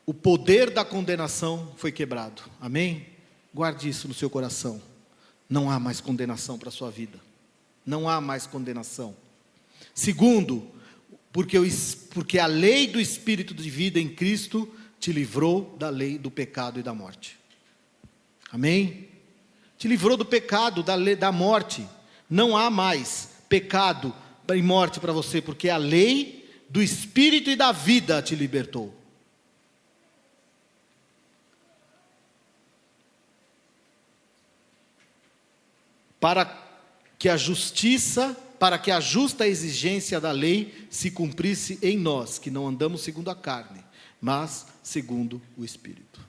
o poder da condenação foi quebrado. Amém? Guarde isso no seu coração. Não há mais condenação para a sua vida. Não há mais condenação. Segundo, porque a lei do Espírito de vida em Cristo te livrou da lei do pecado e da morte. Amém? Te livrou do pecado, da morte. Não há mais pecado e morte para você, porque a lei do Espírito e da vida te libertou. Para que a justiça para que a justa exigência da lei se cumprisse em nós, que não andamos segundo a carne, mas segundo o Espírito.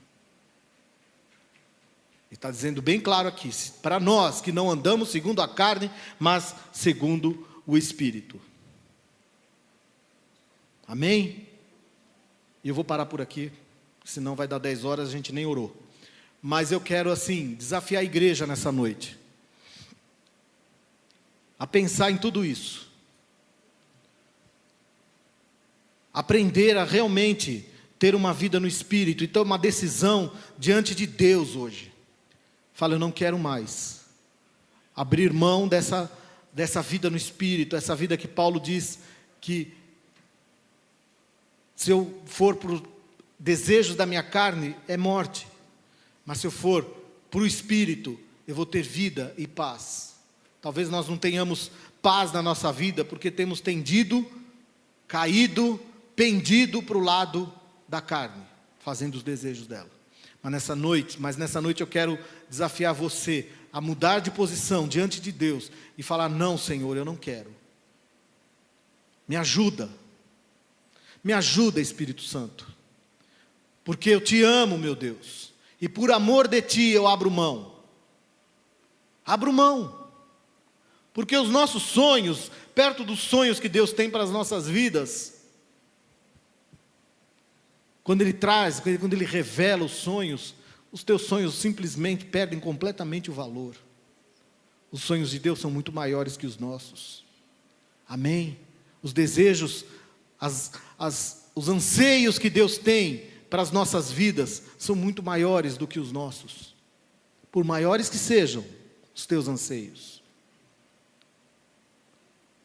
Ele está dizendo bem claro aqui, para nós que não andamos segundo a carne, mas segundo o Espírito. Amém? E eu vou parar por aqui, senão vai dar 10 horas, a gente nem orou. Mas eu quero assim, desafiar a igreja nessa noite, a pensar em tudo isso. Aprender a realmente ter uma vida no Espírito e tomar uma decisão diante de Deus hoje. Fala, eu não quero mais abrir mão dessa vida no Espírito, essa vida que Paulo diz que se eu for por desejos da minha carne, é morte. Mas se eu for para o Espírito, eu vou ter vida e paz. Talvez nós não tenhamos paz na nossa vida, porque temos tendido, caído, pendido para o lado da carne, fazendo os desejos dela. Mas nessa noite eu quero desafiar você a mudar de posição diante de Deus e falar, não, Senhor, eu não quero. Me ajuda, Espírito Santo, porque eu te amo, meu Deus, e por amor de ti eu abro mão, porque os nossos sonhos, perto dos sonhos que Deus tem para as nossas vidas, quando Ele revela os sonhos, os teus sonhos simplesmente perdem completamente o valor. Os sonhos de Deus são muito maiores que os nossos. Amém? Os desejos, os anseios que Deus tem para as nossas vidas são muito maiores do que os nossos. Por maiores que sejam os teus anseios,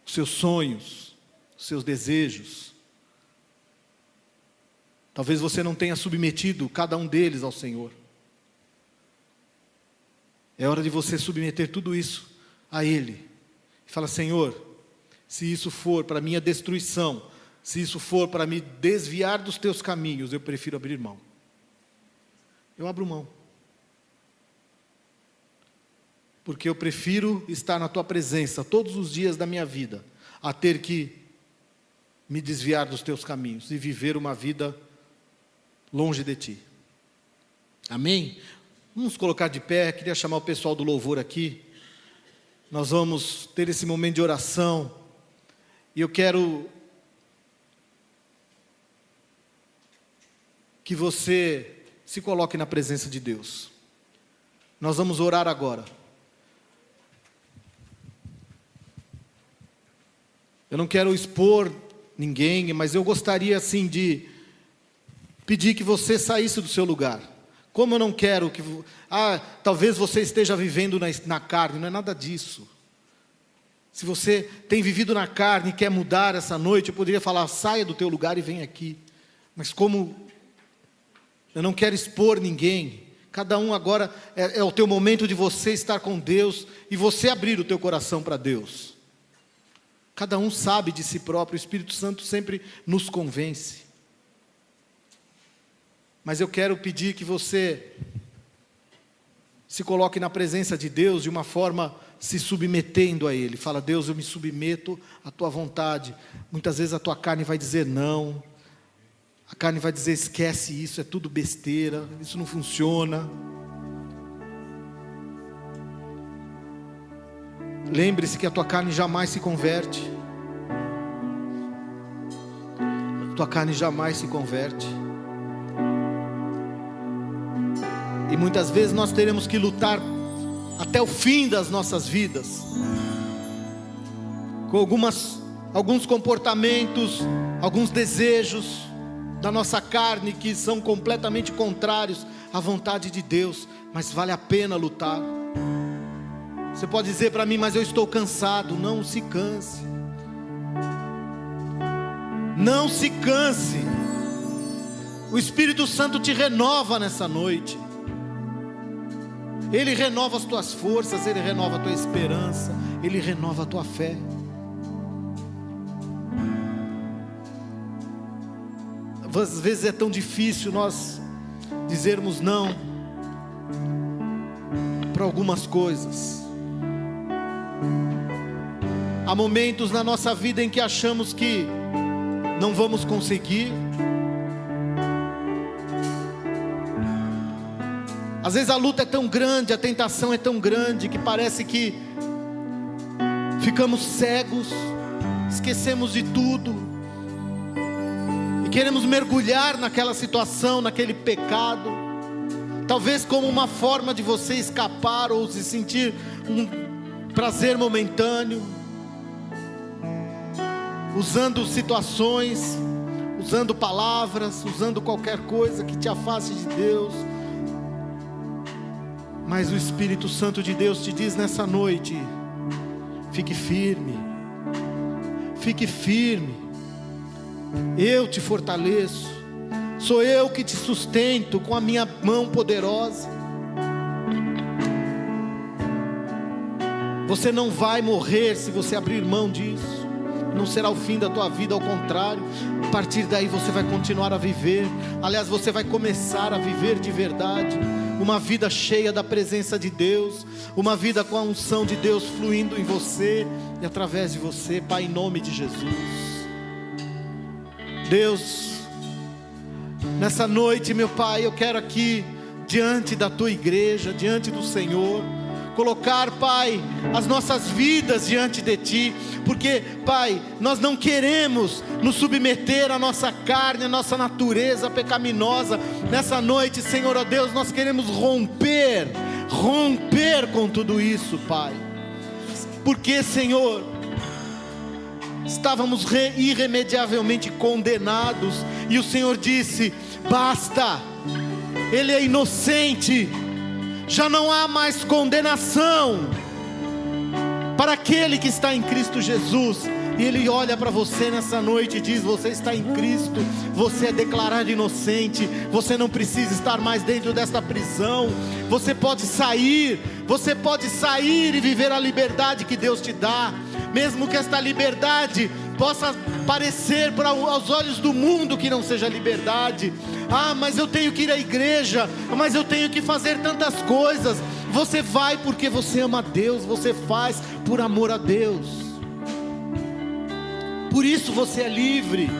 os seus sonhos, os seus desejos. Talvez você não tenha submetido cada um deles ao Senhor. É hora de você submeter tudo isso a Ele. Fala, Senhor, se isso for para minha destruição, se isso for para me desviar dos teus caminhos, eu prefiro abrir mão. Eu abro mão. Porque eu prefiro estar na tua presença todos os dias da minha vida, a ter que me desviar dos teus caminhos e viver uma vida longe de ti. Amém? Vamos colocar de pé, queria chamar o pessoal do louvor aqui. Nós vamos ter esse momento de oração. E eu quero que você se coloque na presença de Deus. Nós vamos orar agora. Eu não quero expor ninguém, mas eu gostaria assim de pedir que você saísse do seu lugar. Como eu não quero que... talvez você esteja vivendo na carne, não é nada disso. Se você tem vivido na carne e quer mudar essa noite, eu poderia falar, saia do teu lugar e vem aqui. Mas como eu não quero expor ninguém, cada um agora é o teu momento de você estar com Deus e você abrir o teu coração para Deus. Cada um sabe de si próprio, o Espírito Santo sempre nos convence. Mas eu quero pedir que você se coloque na presença de Deus de uma forma se submetendo a Ele. Fala, Deus, eu me submeto à tua vontade. Muitas vezes a tua carne vai dizer não. A carne vai dizer, esquece isso, é tudo besteira, isso não funciona. Lembre-se que a tua carne jamais se converte. A tua carne jamais se converte. E muitas vezes nós teremos que lutar até o fim das nossas vidas, com alguns comportamentos, alguns desejos da nossa carne que são completamente contrários à vontade de Deus, mas vale a pena lutar. Você pode dizer para mim, mas eu estou cansado. Não se canse. Não se canse. O Espírito Santo te renova nessa noite. Ele renova as tuas forças, Ele renova a tua esperança, Ele renova a tua fé. Às vezes é tão difícil nós dizermos não para algumas coisas. Há momentos na nossa vida em que achamos que não vamos conseguir. Às vezes a luta é tão grande, a tentação é tão grande, que parece que ficamos cegos, esquecemos de tudo, e queremos mergulhar naquela situação, naquele pecado, talvez como uma forma de você escapar ou se sentir um prazer momentâneo, usando situações, usando palavras, usando qualquer coisa que te afaste de Deus. Mas o Espírito Santo de Deus te diz nessa noite: fique firme, fique firme, eu te fortaleço, sou eu que te sustento com a minha mão poderosa. Você não vai morrer se você abrir mão disso. Não será o fim da tua vida, ao contrário, a partir daí você vai continuar a viver. Aliás, você vai começar a viver de verdade, uma vida cheia da presença de Deus, uma vida com a unção de Deus fluindo em você e através de você, Pai, em nome de Jesus. Deus, nessa noite, meu Pai, eu quero aqui, diante da tua igreja, diante do Senhor, colocar, Pai, as nossas vidas diante de Ti, porque, Pai, nós não queremos nos submeter à nossa carne, à nossa natureza pecaminosa. Nessa noite, Senhor, ó Deus, nós queremos romper com tudo isso, Pai, porque, Senhor, estávamos irremediavelmente condenados, e o Senhor disse: basta, Ele é inocente, já não há mais condenação para aquele que está em Cristo Jesus. E Ele olha para você nessa noite e diz: você está em Cristo, você é declarado inocente, você não precisa estar mais dentro desta prisão, você pode sair e viver a liberdade que Deus te dá, mesmo que esta liberdade possa parecer aos olhos do mundo que não seja liberdade. Ah, mas eu tenho que ir à igreja, mas eu tenho que fazer tantas coisas. Você vai porque você ama a Deus, você faz por amor a Deus. Por isso você é livre.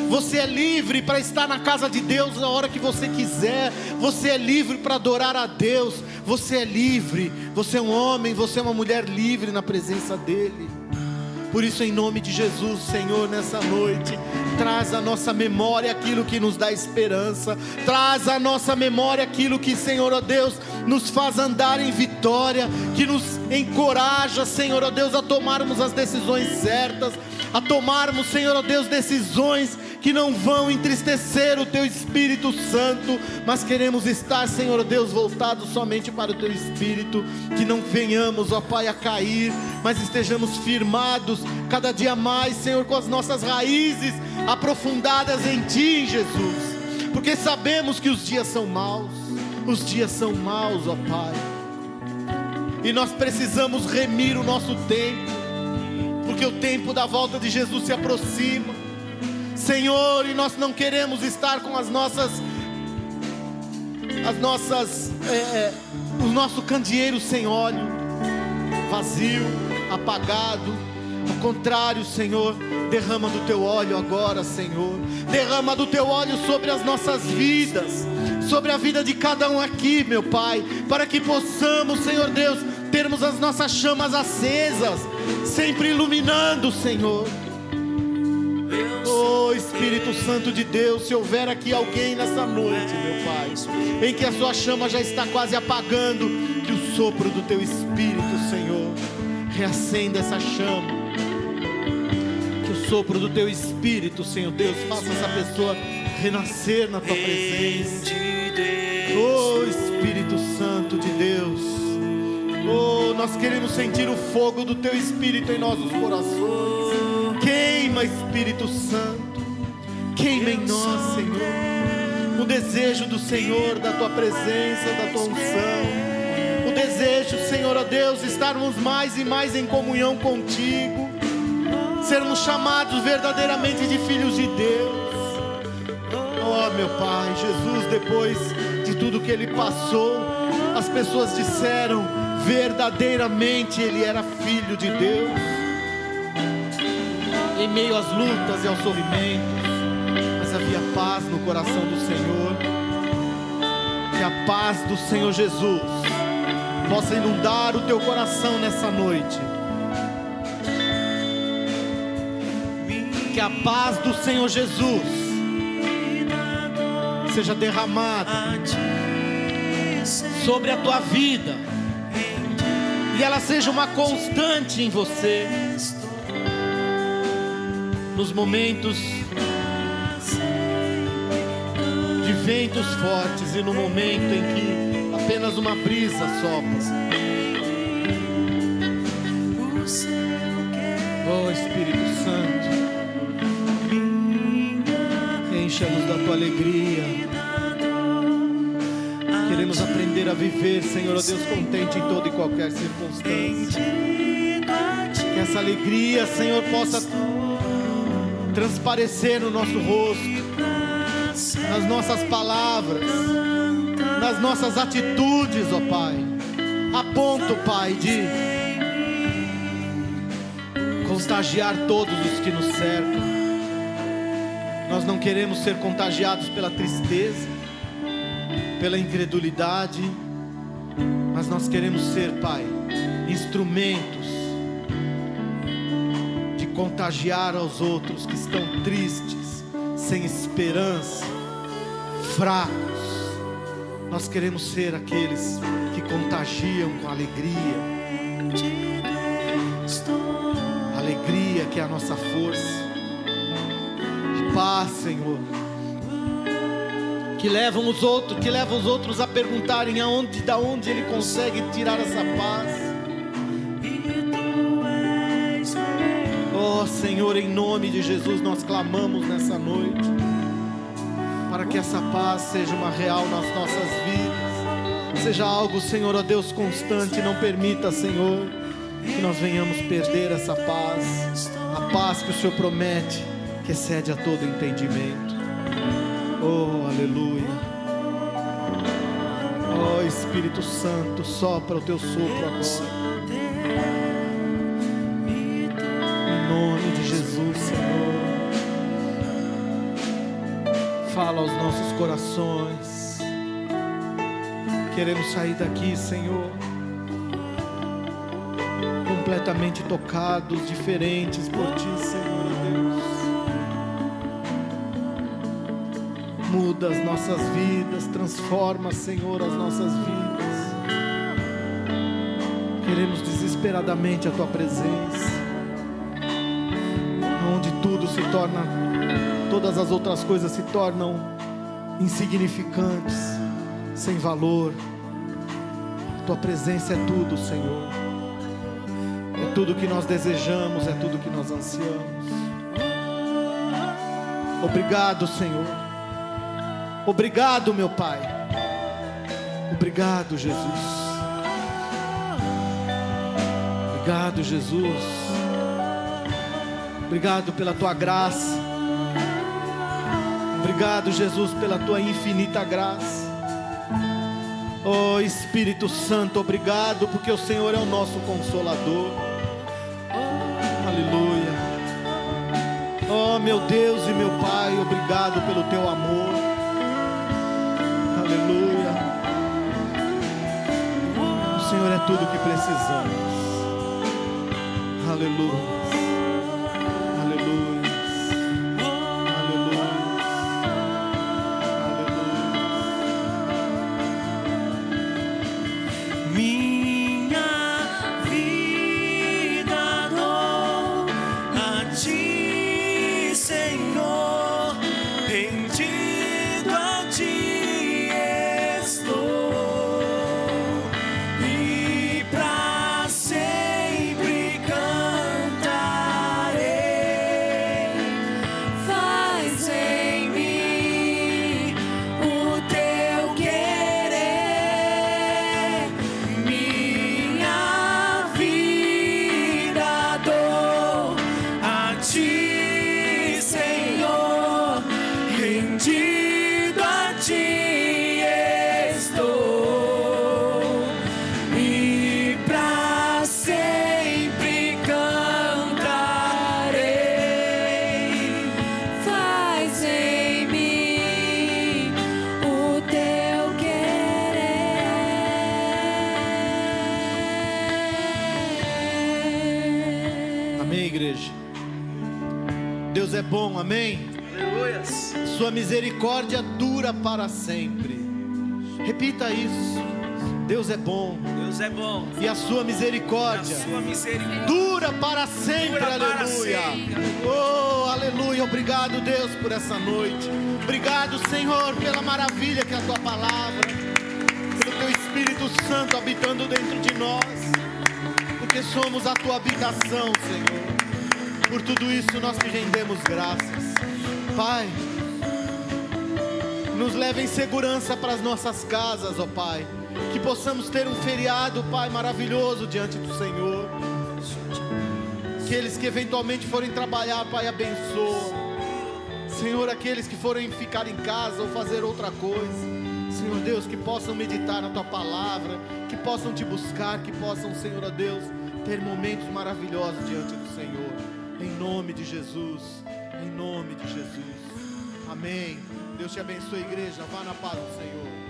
Você é livre para estar na casa de Deus na hora que você quiser. Você é livre para adorar a Deus. Você é livre. Você é um homem, você é uma mulher livre na presença dEle. Por isso, em nome de Jesus, Senhor, nessa noite, traz à nossa memória aquilo que nos dá esperança. Traz à nossa memória aquilo que, Senhor, ó Deus, nos faz andar em vitória, que nos encoraja, Senhor, ó Deus, a tomarmos as decisões certas, a tomarmos, Senhor, ó Deus, decisões que não vão entristecer o Teu Espírito Santo, mas queremos estar, Senhor Deus, voltados somente para o Teu Espírito, que não venhamos, ó Pai, a cair, mas estejamos firmados cada dia mais, Senhor, com as nossas raízes aprofundadas em Ti, Jesus, porque sabemos que os dias são maus, ó Pai, e nós precisamos remir o nosso tempo, porque o tempo da volta de Jesus se aproxima, Senhor, e nós não queremos estar com o nosso candeeiro sem óleo, vazio, apagado. Ao contrário, Senhor, derrama do Teu óleo agora, Senhor, derrama do Teu óleo sobre as nossas vidas, sobre a vida de cada um aqui, meu Pai, para que possamos, Senhor Deus, termos as nossas chamas acesas, sempre iluminando, Senhor. Oh Espírito Santo de Deus, se houver aqui alguém nessa noite, meu Pai, em que a sua chama já está quase apagando, que o sopro do Teu Espírito, Senhor, reacenda essa chama, que o sopro do Teu Espírito, Senhor Deus, faça essa pessoa renascer na Tua presença. Oh Espírito Santo de Deus, oh, nós queremos sentir o fogo do Teu Espírito em nossos corações. Queima, Espírito Santo, queima em nós, Senhor, o desejo do Senhor, da Tua presença, da Tua unção, o desejo, Senhor, ó Deus, estarmos mais e mais em comunhão contigo, sermos chamados verdadeiramente de filhos de Deus. Oh meu Pai, Jesus, depois de tudo que Ele passou, as pessoas disseram, verdadeiramente Ele era Filho de Deus. em meio às lutas e aos sofrimentos, mas havia paz no coração do Senhor. Que a paz do Senhor Jesus possa inundar o teu coração nessa noite. Que a paz do Senhor Jesus seja derramada sobre a tua vida, e ela seja uma constante em você, nos momentos de ventos fortes e no momento em que apenas uma brisa sopra. Oh Espírito Santo, encha-nos da tua alegria. Queremos aprender a viver, Senhor, ó Deus, contente em toda e qualquer circunstância. Que essa alegria, Senhor, possa transparecer no nosso rosto, nas nossas palavras, nas nossas atitudes, ó Pai, a ponto, Pai, de contagiar todos os que nos cercam. Nós não queremos ser contagiados pela tristeza, pela incredulidade, mas nós queremos ser, Pai, instrumentos de contagiar aos outros que estão tristes, sem esperança, fracos. Nós queremos ser aqueles que contagiam com alegria, alegria que é a nossa força, de paz, Senhor, que levam os outros a perguntarem da onde Ele consegue tirar essa paz. Oh Senhor, em nome de Jesus nós clamamos nessa noite, para que essa paz seja uma real nas nossas vidas, seja algo, Senhor, ó Deus, constante. Não permita, Senhor, que nós venhamos perder essa paz, a paz que o Senhor promete, que excede a todo entendimento. Oh, aleluia. Oh, Espírito Santo, sopra o teu sopro agora, em nome de Jesus, Senhor. Fala aos nossos corações. Queremos sair daqui, Senhor, completamente tocados, diferentes por Ti, Senhor Deus. Muda as nossas vidas, transforma, Senhor, as nossas vidas. Queremos desesperadamente a Tua presença, onde tudo se torna, todas as outras coisas se tornam insignificantes, sem valor. Tua presença é tudo, Senhor. É tudo que nós desejamos, é tudo que nós ansiamos. Obrigado, Senhor. Obrigado, meu Pai. Obrigado, Jesus. Obrigado, Jesus. Obrigado pela Tua graça. Obrigado, Jesus, pela Tua infinita graça. Oh Espírito Santo, obrigado, porque o Senhor é o nosso Consolador. Aleluia. Oh meu Deus e meu Pai, obrigado pelo Teu amor. Aleluia. O Senhor é tudo o que precisamos. Aleluia. Sempre Amém, igreja. Deus é bom, amém? Aleluias. Sua misericórdia dura para sempre. Repita isso. Deus é bom. Deus é bom. E a sua misericórdia, dura para sempre, Dura para aleluia. sempre. Oh, aleluia. Obrigado, Deus, por essa noite. Obrigado, Senhor, pela maravilha que é a tua palavra, pelo teu Espírito Santo habitando dentro de nós, porque somos a tua habitação, Senhor. Por tudo isso nós te rendemos graças. Pai, nos leva em segurança para as nossas casas, ó Pai. Que possamos ter um feriado, Pai, maravilhoso diante do Senhor. Aqueles que eventualmente forem trabalhar, Pai, abençoa. Senhor, aqueles que forem ficar em casa ou fazer outra coisa, Senhor Deus, que possam meditar na Tua Palavra, que possam Te buscar, que possam, Senhor Deus, ter momentos maravilhosos diante do Senhor. Em nome de Jesus, em nome de Jesus. Amém. Deus te abençoe, igreja. Vá na paz do Senhor.